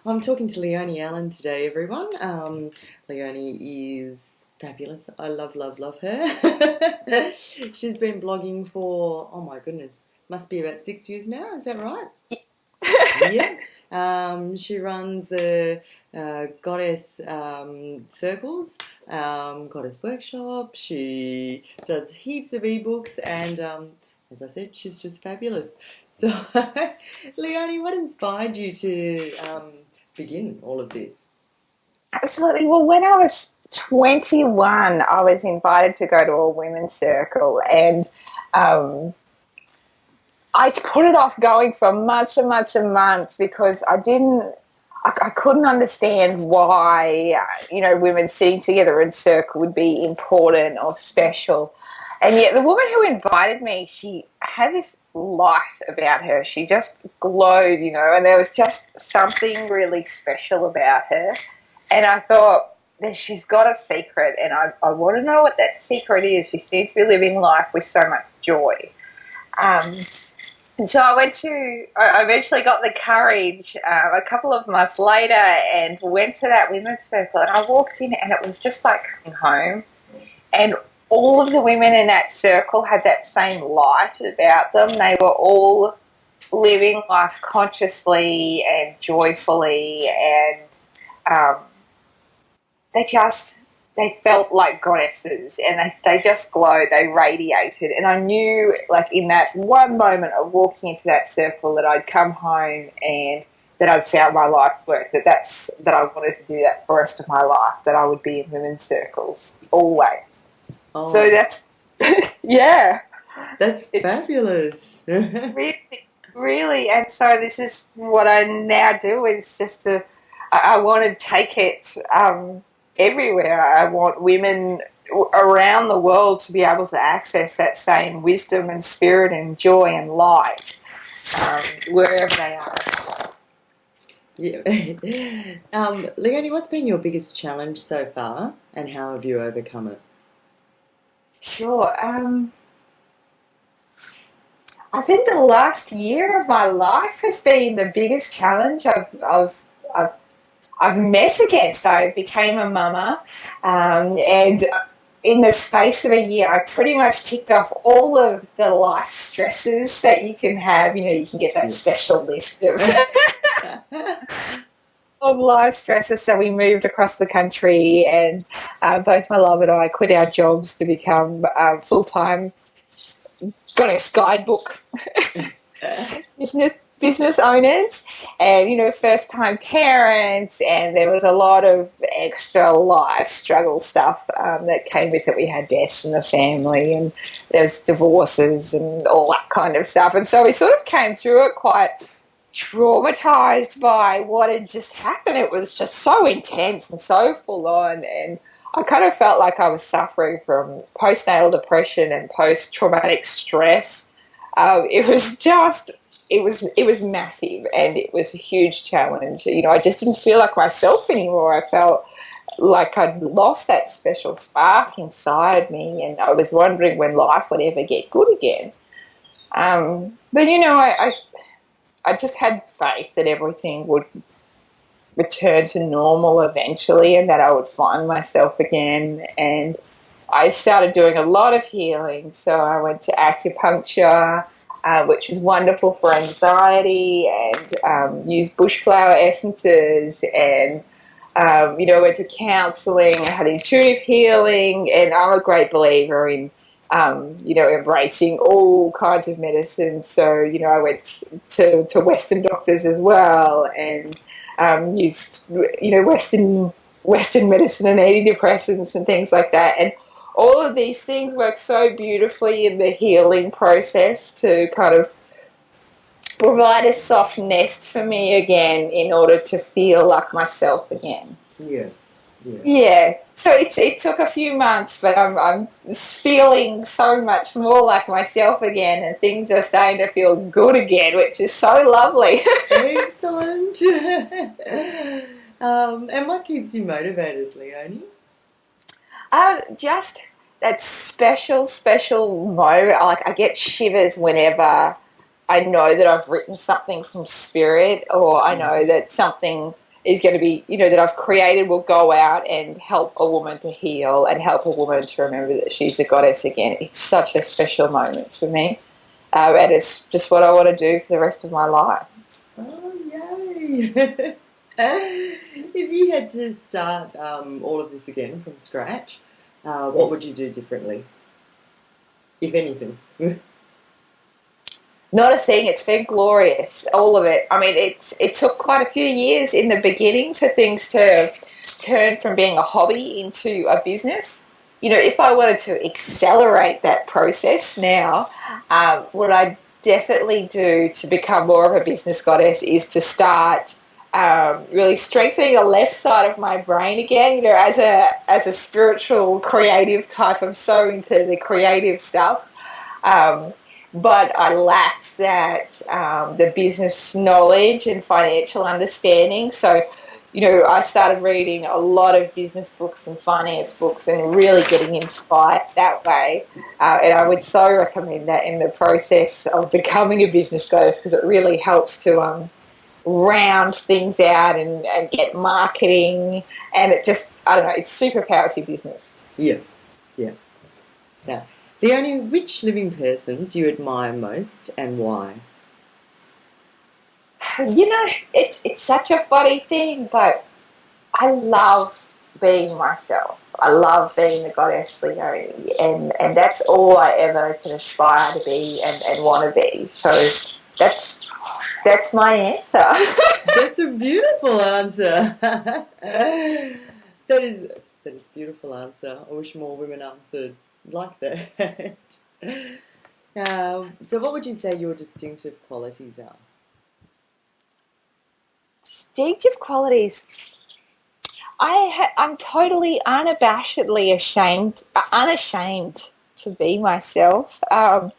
I'm talking to Leonie Allan today, everyone. Leonie is fabulous. I love, love, love her. She's been blogging for, oh my goodness, must be about 6 years now. Is that right? Yes. Yeah. She runs the Goddess circles, Goddess workshop. She does heaps of ebooks, and as I said, she's just fabulous. So, Leonie, what inspired you to begin all of this? Absolutely. Well, when I was 21, I was invited to go to a women's circle, and um, I put it off going for months and months and months because I couldn't understand why, women sitting together in circle would be important or special. And yet the woman who invited me, she had this light about her. She just glowed, and there was just something really special about her. And I thought, that she's got a secret, and I want to know what that secret is. She seems to be living life with so much joy. Um, and so I eventually got the courage a couple of months later and went to that women's circle. And I walked in, and it was just like coming home. And all of the women in that circle had that same light about them. They were all living life consciously and joyfully, and um, they just they felt like goddesses, and they just glowed, they radiated. And I knew, like, in that one moment of walking into that circle, that I'd come home and that I'd found my life's work, that I wanted to do that for the rest of my life, that I would be in women's circles always. So Oh, that's yeah, that's it's fabulous. really, really. And so this is what I now do, is just I want to take it everywhere. I want women around the world to be able to access that same wisdom and spirit and joy and light wherever they are. Yeah. Leonie, what's been your biggest challenge so far, and how have you overcome it? Sure. I think the last year of my life has been the biggest challenge I've I've met against. I became a mama, and in the space of a year, I pretty much ticked off all of the life stresses that you can have. You can get that Yeah. special list of life stresses. So we moved across the country, and both my love and I quit our jobs to become full time goddess guidebook business business owners, and first time parents, and there was a lot of extra life struggle stuff that came with it. We had deaths in the family, and there's divorces and all that kind of stuff, and so we sort of came through it quite traumatized by what had just happened. It was just so intense and so full on, and I kind of felt like I was suffering from postnatal depression and post traumatic stress. It was just it was massive, and it was a huge challenge. I just didn't feel like myself anymore. I felt like I'd lost that special spark inside me, and I was wondering when life would ever get good again. But I just had faith that everything would return to normal eventually, and that I would find myself again. And I started doing a lot of healing. So I went to acupuncture, which was wonderful for anxiety, and used bushflower essences, and went to counselling. I had intuitive healing, and I'm a great believer in embracing all kinds of medicine. So, I went to Western doctors as well, and used, Western medicine and antidepressants and things like that. And all of these things work so beautifully in the healing process to kind of provide a soft nest for me again in order to feel like myself again. Yeah. Yeah. Yeah, so it took a few months, but I'm feeling so much more like myself again, and things are starting to feel good again, which is so lovely. Excellent. And what keeps you motivated, Leonie? Just that special moment. Like, I get shivers whenever. I know that I've written something from spirit, or I know that something is going to be, that I've created will go out and help a woman to heal and help a woman to remember that she's a goddess again. It's such a special moment for me. And it's just what I want to do for the rest of my life. Oh, yay! If you had to start all of this again from scratch, what would you do differently, if anything? Not a thing. It's been glorious, all of it. I mean, it took quite a few years in the beginning for things to turn from being a hobby into a business. If I wanted to accelerate that process now, what I definitely do to become more of a business goddess is to start really strengthening the left side of my brain again. As a spiritual creative type, I'm so into the creative stuff. Um, but I lacked that the business knowledge and financial understanding. So, I started reading a lot of business books and finance books and really getting inspired that way. And I would so recommend that in the process of becoming a business goddess, because it really helps to round things out and get marketing. And it just, I don't know, it's superpowers your business. Yeah, yeah. So, Leonie, which living person do you admire most and why? It's such a funny thing, but I love being myself. I love being the goddess Leonie, and that's all I ever can aspire to be and want to be. So that's my answer. That's a beautiful answer. That is a beautiful answer. I wish more women answered like that. So what would you say your distinctive qualities are? Distinctive qualities. I'm totally unashamed to be myself. I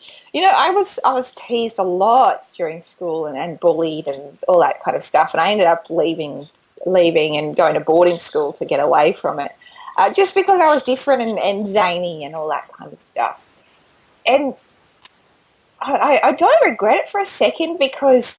was teased a lot during school and bullied and all that kind of stuff, and I ended up leaving and going to boarding school to get away from it, just because I was different and zany and all that kind of stuff. And I don't regret it for a second, because